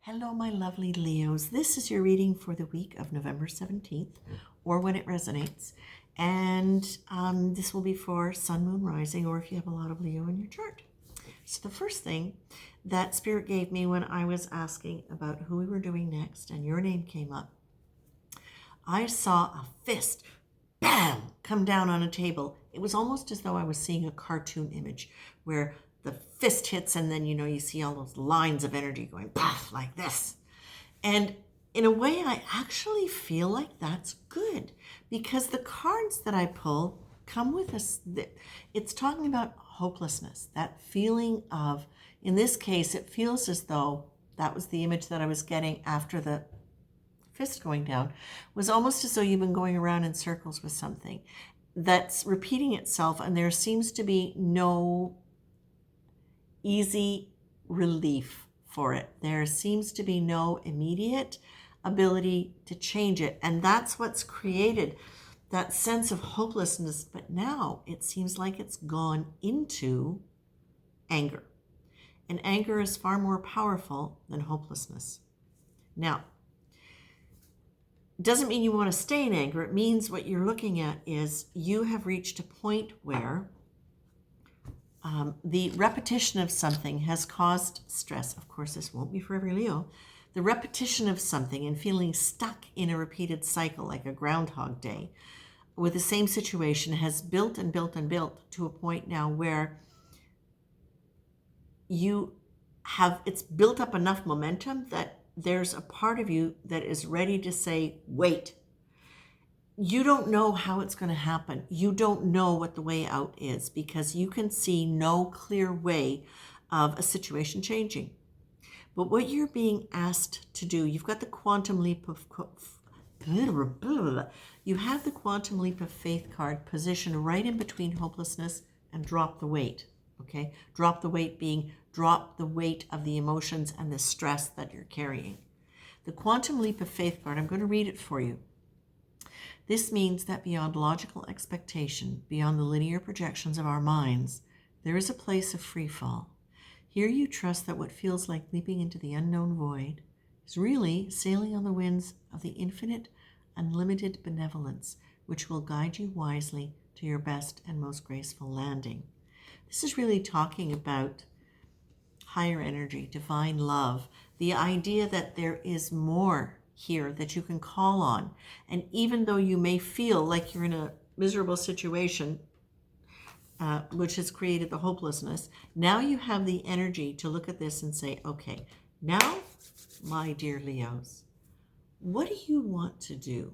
Hello, my lovely Leos. This is your reading for the week of November 17th, or when it resonates. And this will be for Sun, Moon, Rising, or if you have a lot of Leo in your chart. So the first thing that Spirit gave me when I was asking about who we were doing next and your name came up, I saw a fist, bam, come down on a table. It was almost as though I was seeing a cartoon image where the fist hits and then, you see all those lines of energy going poof like this. And in a way, I actually feel like that's good because the cards that I pull come with us. It's talking about hopelessness, that feeling of, in this case, it feels as though that was the image that I was getting after the fist going down, was almost as though you've been going around in circles with something that's repeating itself, and there seems to be no easy relief for it. There seems to be no immediate ability to change it, and that's what's created that sense of hopelessness. But now it seems like it's gone into anger, and anger is far more powerful than hopelessness. Now, doesn't mean you want to stay in anger. It means what you're looking at is you have reached a point where the repetition of something has caused stress. Of course, this won't be for every Leo. The repetition of something and feeling stuck in a repeated cycle like a Groundhog Day with the same situation has built and built and built to a point now where it's built up enough momentum that there's a part of you that is ready to say, wait. You don't know how it's going to happen. You don't know what the way out is because you can see no clear way of a situation changing. But what you're being asked to do, you've got the quantum leap of you have the quantum leap of faith card positioned right in between hopelessness and drop the weight. Okay? Drop the weight being drop the weight of the emotions and the stress that you're carrying. The quantum leap of faith card, I'm going to read it for you. This means that beyond logical expectation, beyond the linear projections of our minds, there is a place of free fall. Here you trust that what feels like leaping into the unknown void is really sailing on the winds of the infinite, unlimited benevolence, which will guide you wisely to your best and most graceful landing. This is really talking about higher energy, divine love, the idea that there is more here that you can call on. And even though you may feel like you're in a miserable situation, which has created the hopelessness, now you have the energy to look at this and say, okay, now, my dear Leos, what do you want to do?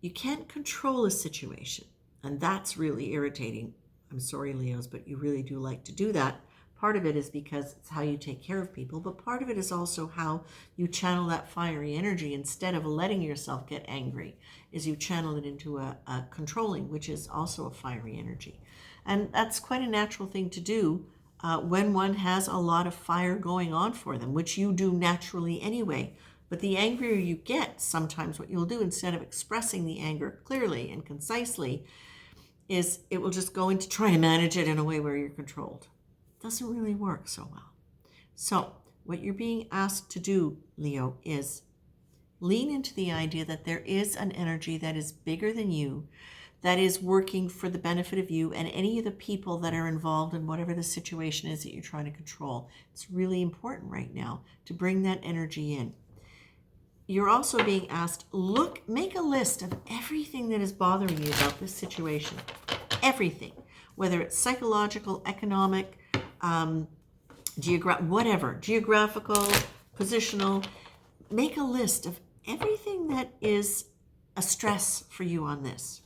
You can't control a situation, and that's really irritating. I'm sorry, Leos, but you really do like to do that. Part of it is because it's how you take care of people, but part of it is also how you channel that fiery energy. Instead of letting yourself get angry, is you channel it into a controlling, which is also a fiery energy. And that's quite a natural thing to do when one has a lot of fire going on for them, which you do naturally anyway. But the angrier you get, sometimes what you'll do, instead of expressing the anger clearly and concisely, is it will just go into trying to manage it in a way where you're controlled. Doesn't really work so well. So what you're being asked to do, Leo, is lean into the idea that there is an energy that is bigger than you, that is working for the benefit of you and any of the people that are involved in whatever the situation is that you're trying to control. It's really important right now to bring that energy in. You're also being asked, make a list of everything that is bothering you about this situation. Everything, whether it's psychological, economic, geographical, positional. Make a list of everything that is a stress for you on this.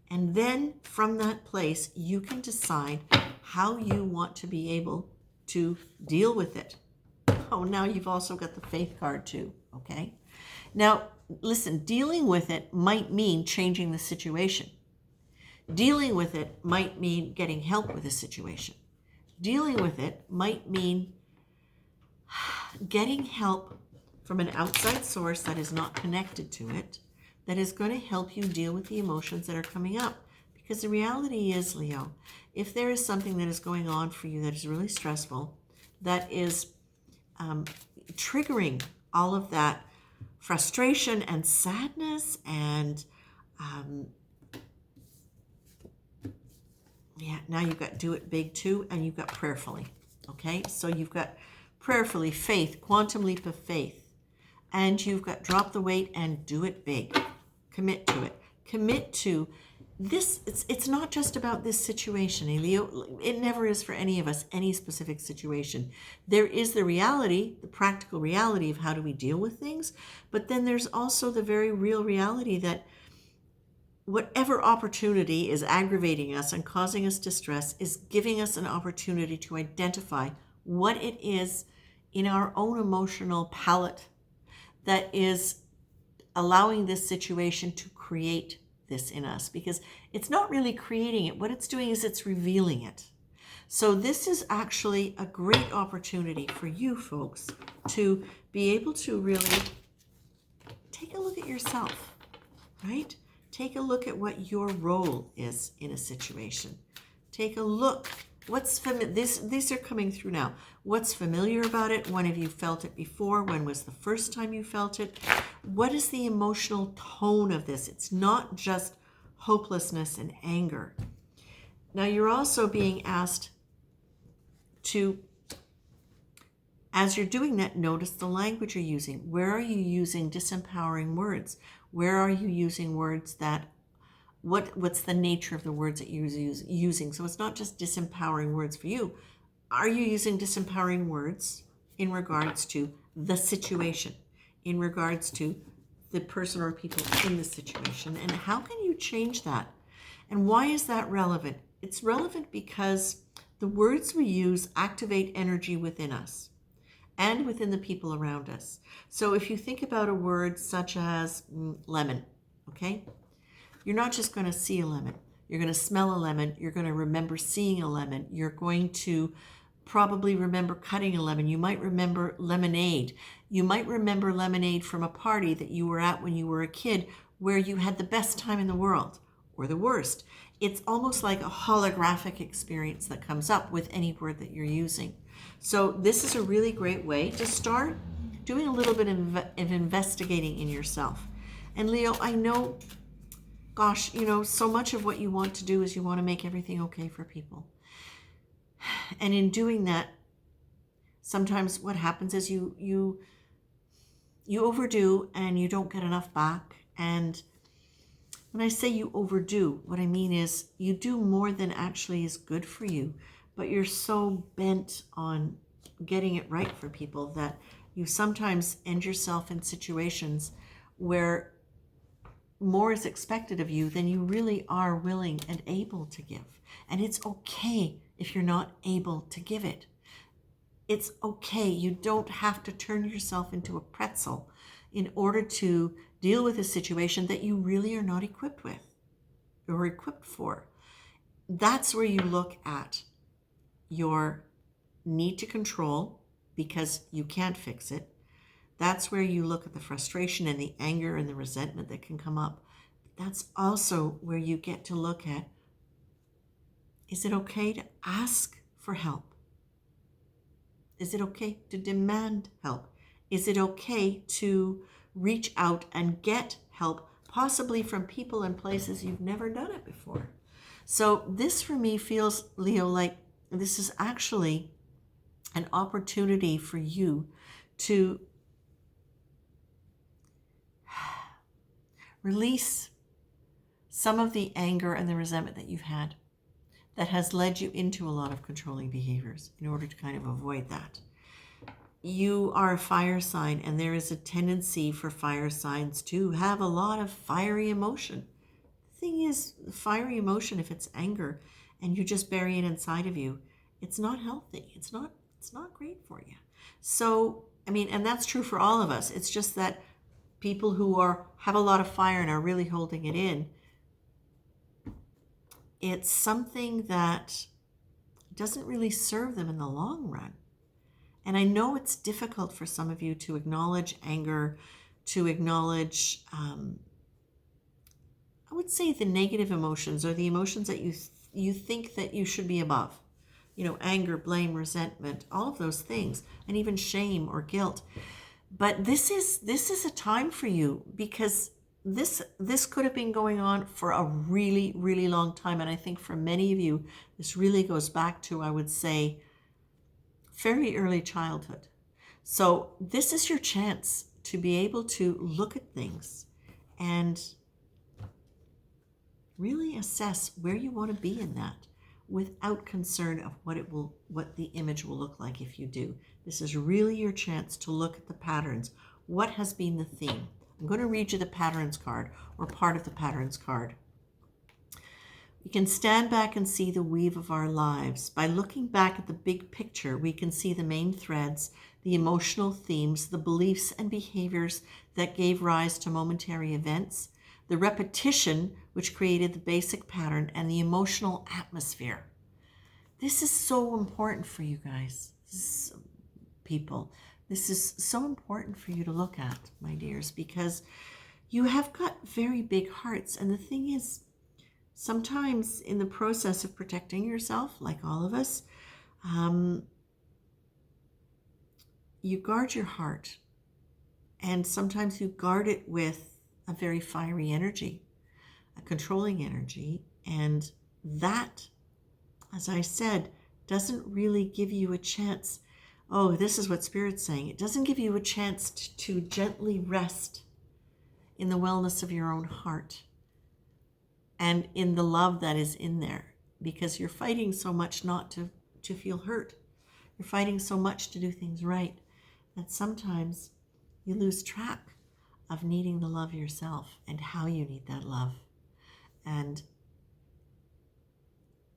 And then from that place, you can decide how you want to be able to deal with it. Oh, now you've also got the faith card too, okay? Now, listen, dealing with it might mean changing the situation. Dealing with it might mean getting help with the situation. Dealing with it might mean getting help from an outside source that is not connected to it, that is going to help you deal with the emotions that are coming up. Because the reality is, Leo, if there is something that is going on for you that is really stressful, that is triggering all of that frustration and sadness and now you've got do it big too, and you've got prayerfully. Okay, so you've got prayerfully, faith, quantum leap of faith, and you've got drop the weight and do it big. Commit to it. Commit to this. It's not just about this situation, Leo. It never is for any of us, any specific situation. There is the reality, the practical reality of how do we deal with things, but then there's also the very real reality that whatever opportunity is aggravating us and causing us distress is giving us an opportunity to identify what it is in our own emotional palette that is allowing this situation to create this in us, because it's not really creating it. What it's doing is it's revealing it. So this is actually a great opportunity for you folks to be able to really take a look at yourself, right? Take a look at what your role is in a situation. Take a look. What's familiar? These are coming through now. What's familiar about it? When have you felt it before? When was the first time you felt it? What is the emotional tone of this? It's not just hopelessness and anger. Now you're also being asked to, as you're doing that, notice the language you're using. Where are you using disempowering words? Where are you using words that, what's the nature of the words that you're using? So it's not just disempowering words for you. Are you using disempowering words in regards to the situation, in regards to the person or people in the situation? And how can you change that? And why is that relevant? It's relevant because the words we use activate energy within us and within the people around us. So if you think about a word such as lemon, okay? You're not just going to see a lemon. You're going to smell a lemon. You're going to remember seeing a lemon. You're going to probably remember cutting a lemon. You might remember lemonade. You might remember lemonade from a party that you were at when you were a kid where you had the best time in the world or the worst. It's almost like a holographic experience that comes up with any word that you're using. So this is a really great way to start doing a little bit of investigating in yourself. And Leo, I know, gosh, so much of what you want to do is you want to make everything okay for people. And in doing that, sometimes what happens is you overdo and you don't get enough back. And when I say you overdo, what I mean is you do more than actually is good for you, but you're so bent on getting it right for people that you sometimes end yourself in situations where more is expected of you than you really are willing and able to give. And it's okay if you're not able to give it. It's okay. You don't have to turn yourself into a pretzel in order to deal with a situation that you really are not equipped with or equipped for. That's where you look at your need to control because you can't fix it. That's where you look at the frustration and the anger and the resentment that can come up. That's also where you get to look at, is it okay to ask for help? Is it okay to demand help? Is it okay to reach out and get help, possibly from people and places you've never done it before? So this for me feels, Leo, like this is actually an opportunity for you to release some of the anger and the resentment that you've had that has led you into a lot of controlling behaviors in order to kind of avoid that. You are a fire sign, and there is a tendency for fire signs to have a lot of fiery emotion. The thing is, fiery emotion, if it's anger and you just bury it inside of you, it's not healthy. It's not great for you. So, and that's true for all of us. It's just that people who have a lot of fire and are really holding it in, it's something that doesn't really serve them in the long run. And I know it's difficult for some of you to acknowledge anger, to acknowledge, I would say, the negative emotions or the emotions that you think that you should be above. anger, blame, resentment, all of those things, and even shame or guilt. But this is a time for you, because this could have been going on for a really, really long time. And I think for many of you, this really goes back to, I would say, very early childhood. So this is your chance to be able to look at things and really assess where you want to be in that, without concern of what the image will look like if you do. This is really your chance to look at the patterns. What has been the theme? I'm going to read you the patterns card, or part of the patterns card. We can stand back and see the weave of our lives. By looking back at the big picture, we can see the main threads, the emotional themes, the beliefs and behaviors that gave rise to momentary events, the repetition which created the basic pattern, and the emotional atmosphere. This is so important for you guys, people. This is so important for you to look at, my dears, because you have got very big hearts. And the thing is, sometimes in the process of protecting yourself, like all of us, you guard your heart. And sometimes you guard it with a very fiery energy, a controlling energy. And that, as I said, doesn't really give you a chance. Oh, this is what Spirit's saying. It doesn't give you a chance to gently rest in the wellness of your own heart and in the love that is in there, because you're fighting so much not to feel hurt. You're fighting so much to do things right that sometimes you lose track of needing the love yourself and how you need that love. And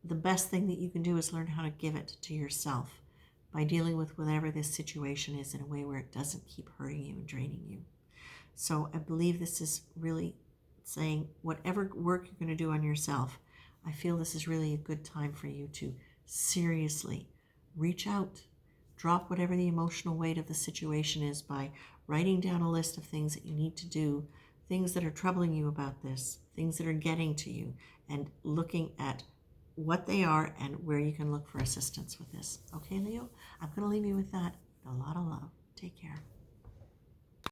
the best thing that you can do is learn how to give it to yourself by dealing with whatever this situation is in a way where it doesn't keep hurting you and draining you. So I believe this is really saying, whatever work you're going to do on yourself, I feel this is really a good time for you to seriously reach out, drop whatever the emotional weight of the situation is by writing down a list of things that you need to do, things that are troubling you about this, things that are getting to you, and looking at what they are and where you can look for assistance with this. Okay, Leo? I'm going to leave you with that. A lot of love. Take care.